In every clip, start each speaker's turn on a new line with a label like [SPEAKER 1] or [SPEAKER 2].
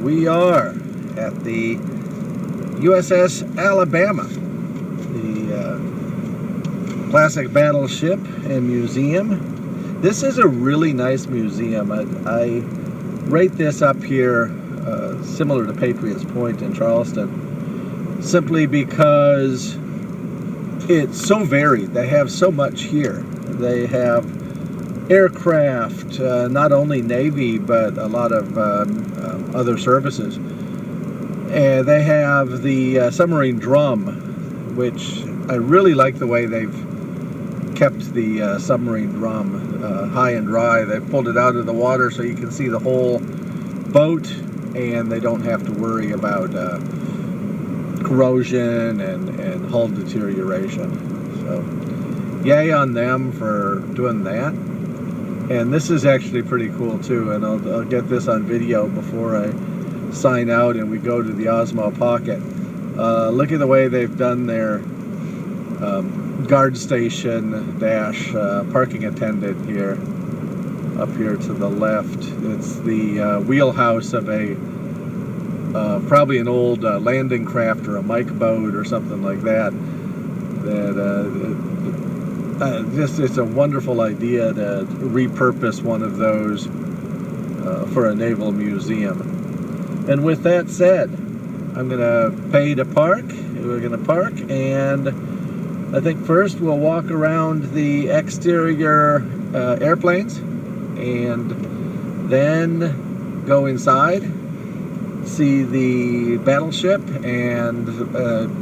[SPEAKER 1] We are at the USS Alabama, the classic battleship and museum. This is a really nice museum. I rate this up here similar to Patriots Point in Charleston, simply because it's so varied. They have so much here. They have aircraft, not only Navy, but a lot of other services. And they have the submarine drum, which I really like the way they've kept the submarine drum high and dry. They've pulled it out of the water so you can see the whole boat, and they don't have to worry about corrosion and hull deterioration. So yay on them for doing that. And this is actually pretty cool too, and I'll get this on video before I sign out and we go to the Osmo Pocket. Look at the way they've done their guard station dash parking attendant here, up here to the left. It's the wheelhouse of a probably an old landing craft or a Mike boat or something like that. It's a wonderful idea to repurpose one of those for a naval museum. And with that said, I'm going to pay to park. We're going to park, and I think first we'll walk around the exterior airplanes, and then go inside, see the battleship, and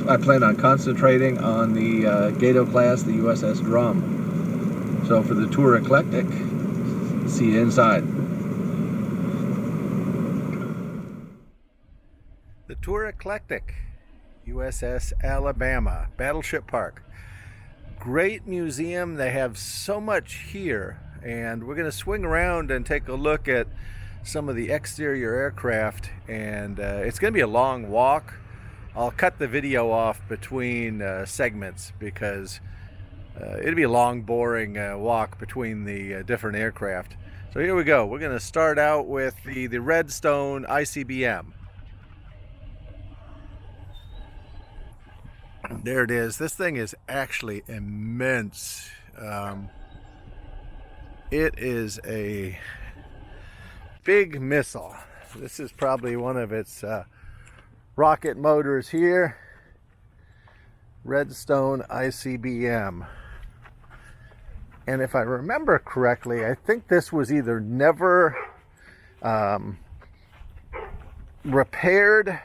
[SPEAKER 1] I plan on concentrating on the Gato class, the USS Drum. So for the tour eclectic, see you inside. The tour eclectic, USS Alabama, Battleship Park. Great museum. They have so much here, and we're going to swing around and take a look at some of the exterior aircraft, and it's going to be a long walk. I'll cut the video off between segments because it'll be a long, boring walk between the different aircraft. So here we go. We're going to start out with the Redstone ICBM. There it is. This thing is actually immense. It is a big missile. This is probably one of its rocket motors here. Redstone ICBM. And if I remember correctly, I think this was either never repaired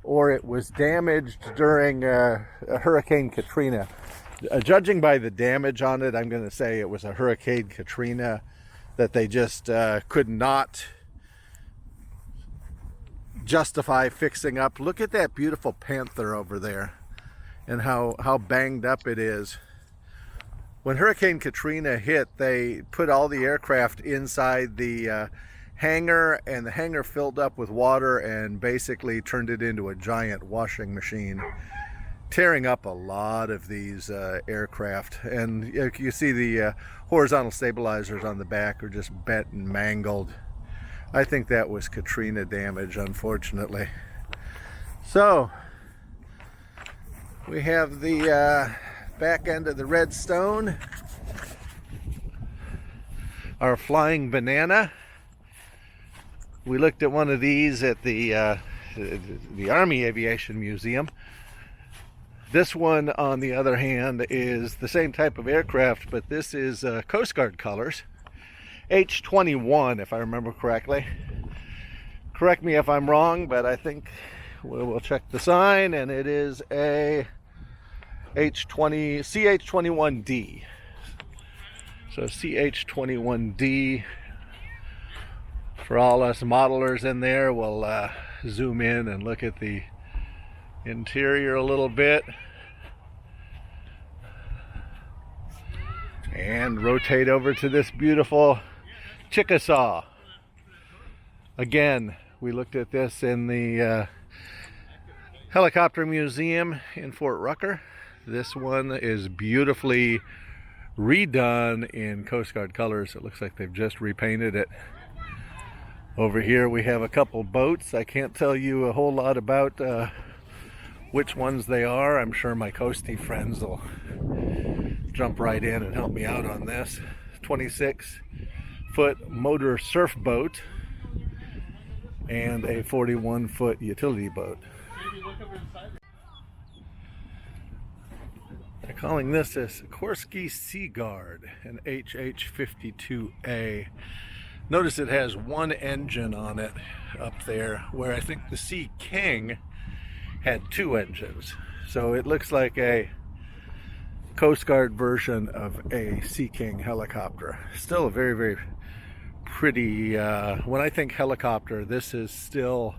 [SPEAKER 1] or it was damaged during Hurricane Katrina. Judging by the damage on it, I'm going to say it was a Hurricane Katrina that they just could not justify fixing up. Look at that beautiful Panther over there and how banged up it is. When Hurricane Katrina hit, they put all the aircraft inside the hangar, and the hangar filled up with water and basically turned it into a giant washing machine, tearing up a lot of these aircraft. And you see the horizontal stabilizers on the back are just bent and mangled. I think that was Katrina damage, unfortunately. So we have the back end of the Redstone, our flying banana. We looked at one of these at the Army Aviation Museum. This one, on the other hand, is the same type of aircraft, but this is Coast Guard colors. H-21, if I remember correctly. Correct me if I'm wrong, but I think we'll check the sign, and it is a CH-21D. So CH-21D. For all us modelers in there, we'll zoom in and look at the interior a little bit and rotate over to this beautiful Chickasaw. Again, we looked at this in the Helicopter Museum in Fort Rucker. This one is beautifully redone in Coast Guard colors. It looks like they've just repainted it. Over here we have a couple boats. I can't tell you a whole lot about which ones they are. I'm sure my coastie friends will jump right in and help me out on this. 26-foot motor surf boat and a 41-foot utility boat. They're calling this a Sikorsky Sea Guard, an HH-52A. Notice it has one engine on it up there, where I think the Sea King had two engines. So it looks like a Coast Guard version of a Sea King helicopter. Still a very, very pretty, when I think helicopter, this is still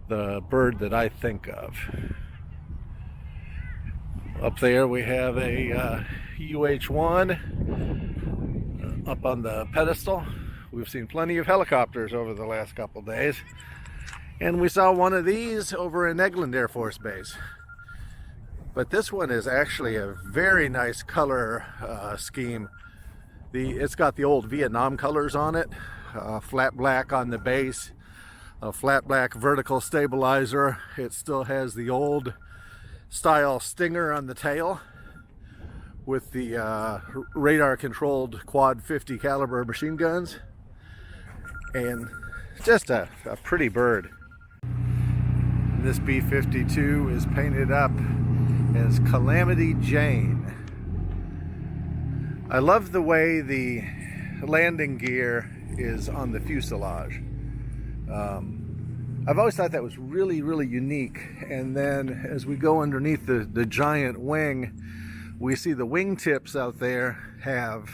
[SPEAKER 1] the bird that I think of. Up there we have a UH-1 up on the pedestal. We've seen plenty of helicopters over the last couple days. And we saw one of these over in Eglin Air Force Base. But this one is actually a very nice color scheme. It's got the old Vietnam colors on it. Flat black on the base, a flat black vertical stabilizer. It still has the old style Stinger on the tail with the radar controlled quad 50 caliber machine guns. And just a pretty bird. This B-52 is painted up as Calamity Jane. I love the way the landing gear is on the fuselage. I've always thought that was really, really unique. And then as we go underneath the giant wing, we see the wingtips out there have,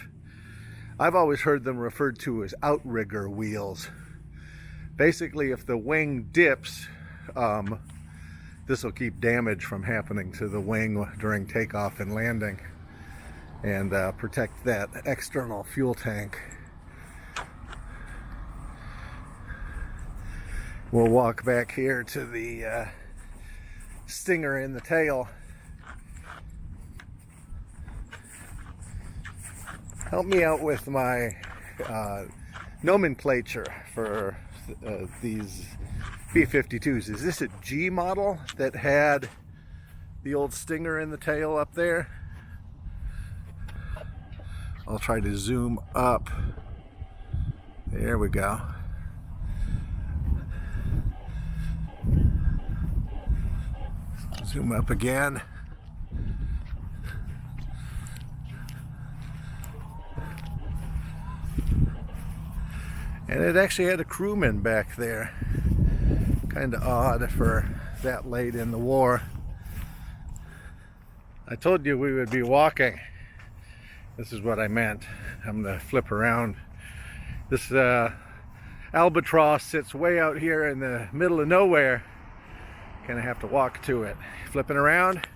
[SPEAKER 1] I've always heard them referred to as outrigger wheels. Basically, if the wing dips, this will keep damage from happening to the wing during takeoff and landing, and protect that external fuel tank. We'll walk back here to the Stinger in the tail. Help me out with my nomenclature for these B-52s. Is this a G model that had the old Stinger in the tail up there? I'll try to zoom up. There we go. Zoom up again. And it actually had a crewman back there. Kind of odd for that late in the war. I told you we would be walking. This is what I meant. I'm going to flip around. This Albatross sits way out here in the middle of nowhere. Kind of have to walk to it. Flipping around.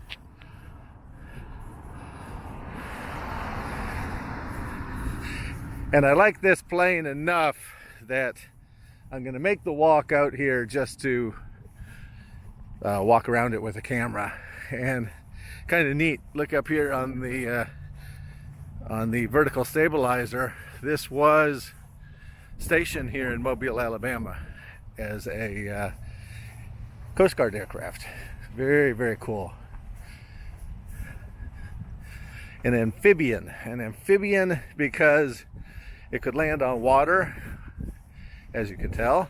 [SPEAKER 1] And I like this plane enough that I'm going to make the walk out here just to walk around it with a camera. And kind of neat. Look up here on the vertical stabilizer. This was stationed here in Mobile, Alabama as a Coast Guard aircraft. Very, very cool. An amphibian because it could land on water, as you can tell,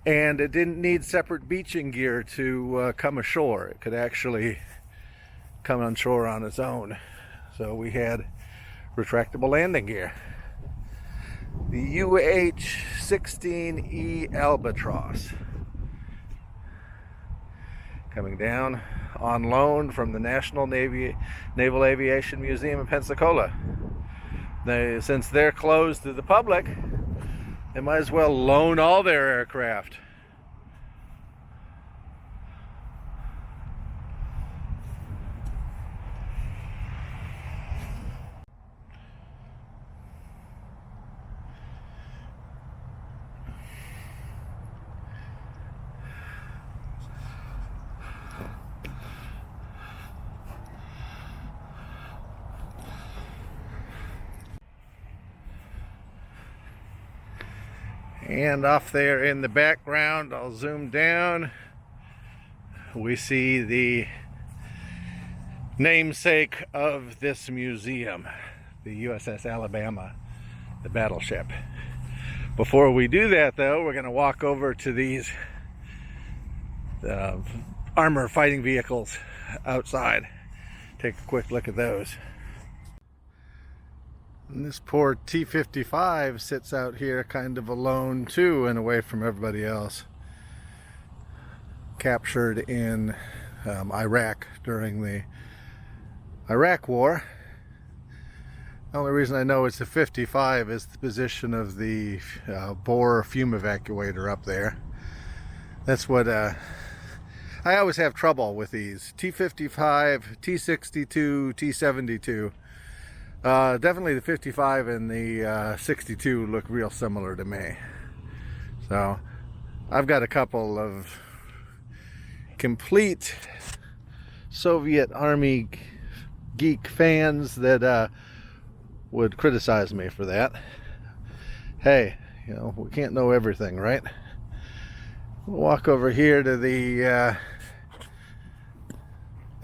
[SPEAKER 1] and it didn't need separate beaching gear to come ashore. It could actually come on shore on its own. So we had retractable landing gear. The UH-16E Albatross, coming down on loan from the National Naval Aviation Museum in Pensacola. Since they're closed to the public, they might as well loan all their aircraft. And off there in the background, I'll zoom down, we see the namesake of this museum, the USS Alabama, the battleship. Before we do that though, we're going to walk over to these Armour fighting vehicles outside. Take a quick look at those. And this poor T-55 sits out here kind of alone too and away from everybody else. Captured in Iraq during the Iraq War. The only reason I know it's a 55 is the position of the bore fume evacuator up there. That's what I always have trouble with these. T-55, T-62, T-72. Definitely the 55 and the 62 look real similar to me. So I've got a couple of complete Soviet Army geek fans that would criticize me for that. Hey, you know, we can't know everything, right? We'll walk over here to the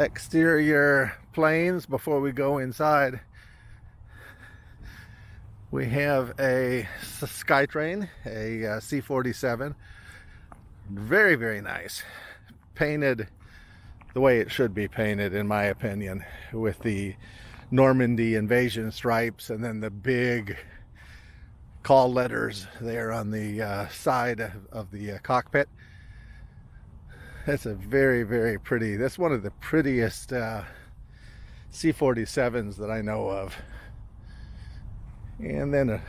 [SPEAKER 1] exterior planes before we go inside. We have a Skytrain, a C-47. Very, very nice. Painted the way it should be painted, in my opinion, with the Normandy invasion stripes and then the big call letters there on the side of the cockpit. That's a very, very pretty, that's one of the prettiest C-47s that I know of. And then a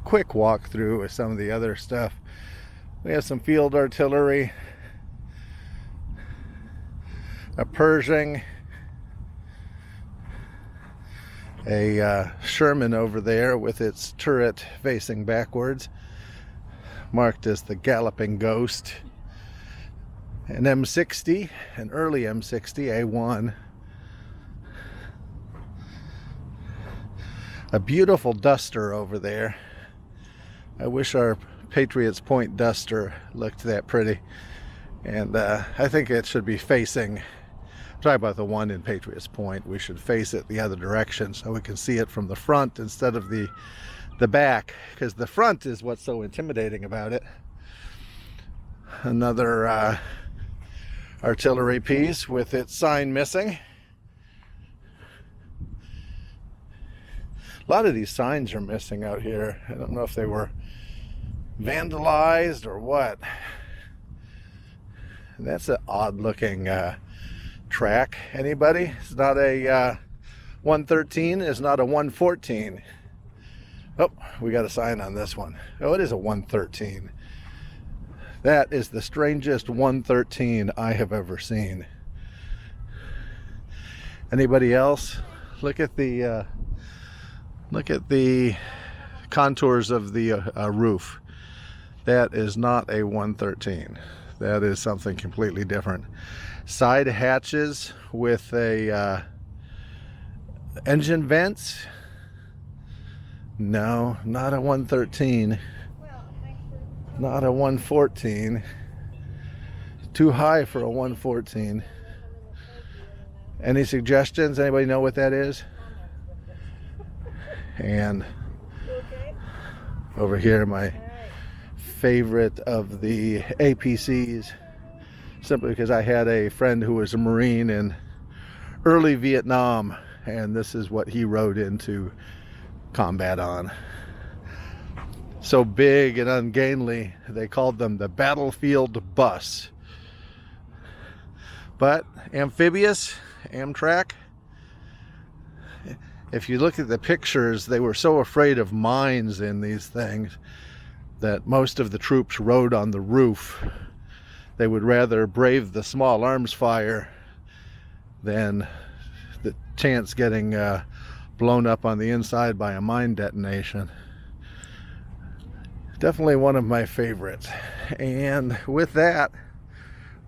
[SPEAKER 1] quick walk through with some of the other stuff. We have some field artillery, a Pershing, a Sherman over there with its turret facing backwards, marked as the Galloping Ghost, an M60, an early M60 A1, a beautiful Duster over there. I wish our Patriots Point Duster looked that pretty, and I think it should be facing, I'm talking about the one in Patriots Point, we should face it the other direction so we can see it from the front instead of the back, because the front is what's so intimidating about it. Another artillery piece with its sign missing. A lot of these signs are missing out here. I don't know if they were vandalized or what. That's an odd looking track. Anybody? It's not a 113. It's not a 114. Oh, we got a sign on this one. Oh, it is a 113. That is the strangest 113 I have ever seen. Anybody else? Look at the contours of the roof. That is not a 113. That is something completely different. Side hatches with a engine vents. No, not a 113. Not a 114. Too high for a 114. Any suggestions? Anybody know what that is? And over here, my favorite of the APCs, simply because I had a friend who was a Marine in early Vietnam, and this is what he rode into combat on. So big and ungainly, they called them the battlefield bus. But amphibious, Amtrak. If you look at the pictures, they were so afraid of mines in these things that most of the troops rode on the roof. They would rather brave the small arms fire than the chance getting blown up on the inside by a mine detonation. Definitely one of my favorites. And with that,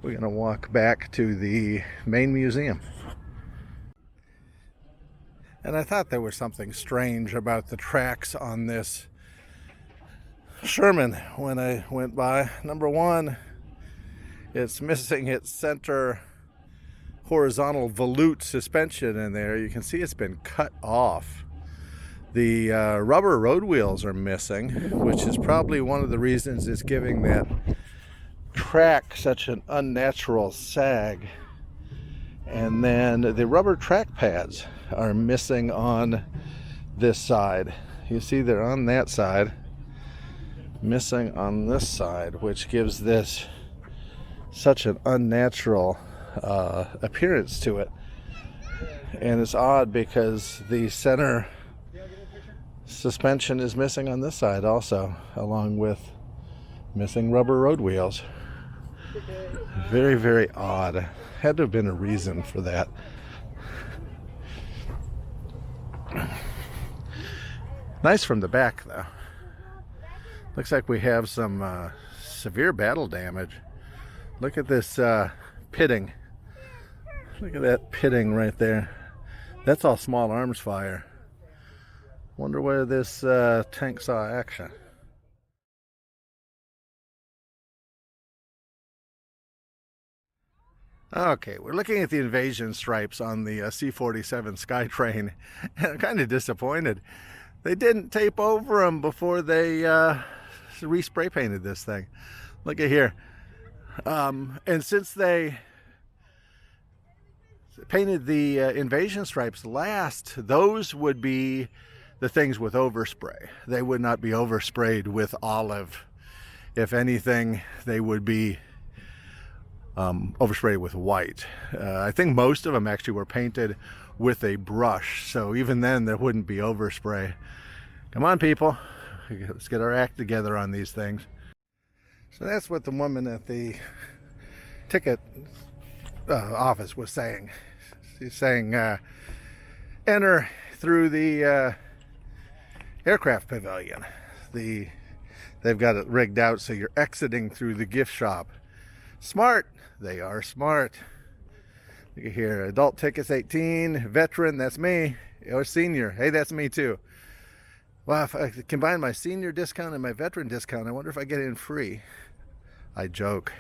[SPEAKER 1] we're going to walk back to the main museum. And I thought there was something strange about the tracks on this Sherman when I went by. Number one, it's missing its center horizontal volute suspension in there. You can see it's been cut off. The rubber road wheels are missing, which is probably one of the reasons it's giving that track such an unnatural sag. And then the rubber track pads are missing on this side. You see they're on that side, missing on this side, which gives this such an unnatural appearance to it. And it's odd because the center suspension is missing on this side also, along with missing rubber road wheels. Very, very odd. Had to have been a reason for that. Nice from the back though. Looks like we have some severe battle damage. Look at this pitting. Look at that pitting right there. That's all small arms fire. Wonder where this tank saw action. Okay, we're looking at the invasion stripes on the C-47 Skytrain, and I'm kind of disappointed. They didn't tape over them before they re-spray painted this thing. Look at here. And since they painted the invasion stripes last, those would be the things with overspray. They would not be oversprayed with olive. If anything, they would be oversprayed with white. I think most of them actually were painted with a brush, so even then there wouldn't be overspray. Come on, people, let's get our act together on these things. So that's what the woman at the ticket office was saying. She's saying enter through the aircraft pavilion. They've got it rigged out so you're exiting through the gift shop. Smart. They are smart. Look at here. Adult tickets 18. Veteran, that's me. Or senior. Hey, that's me too. Well, if I combine my senior discount and my veteran discount, I wonder if I get in free. I joke.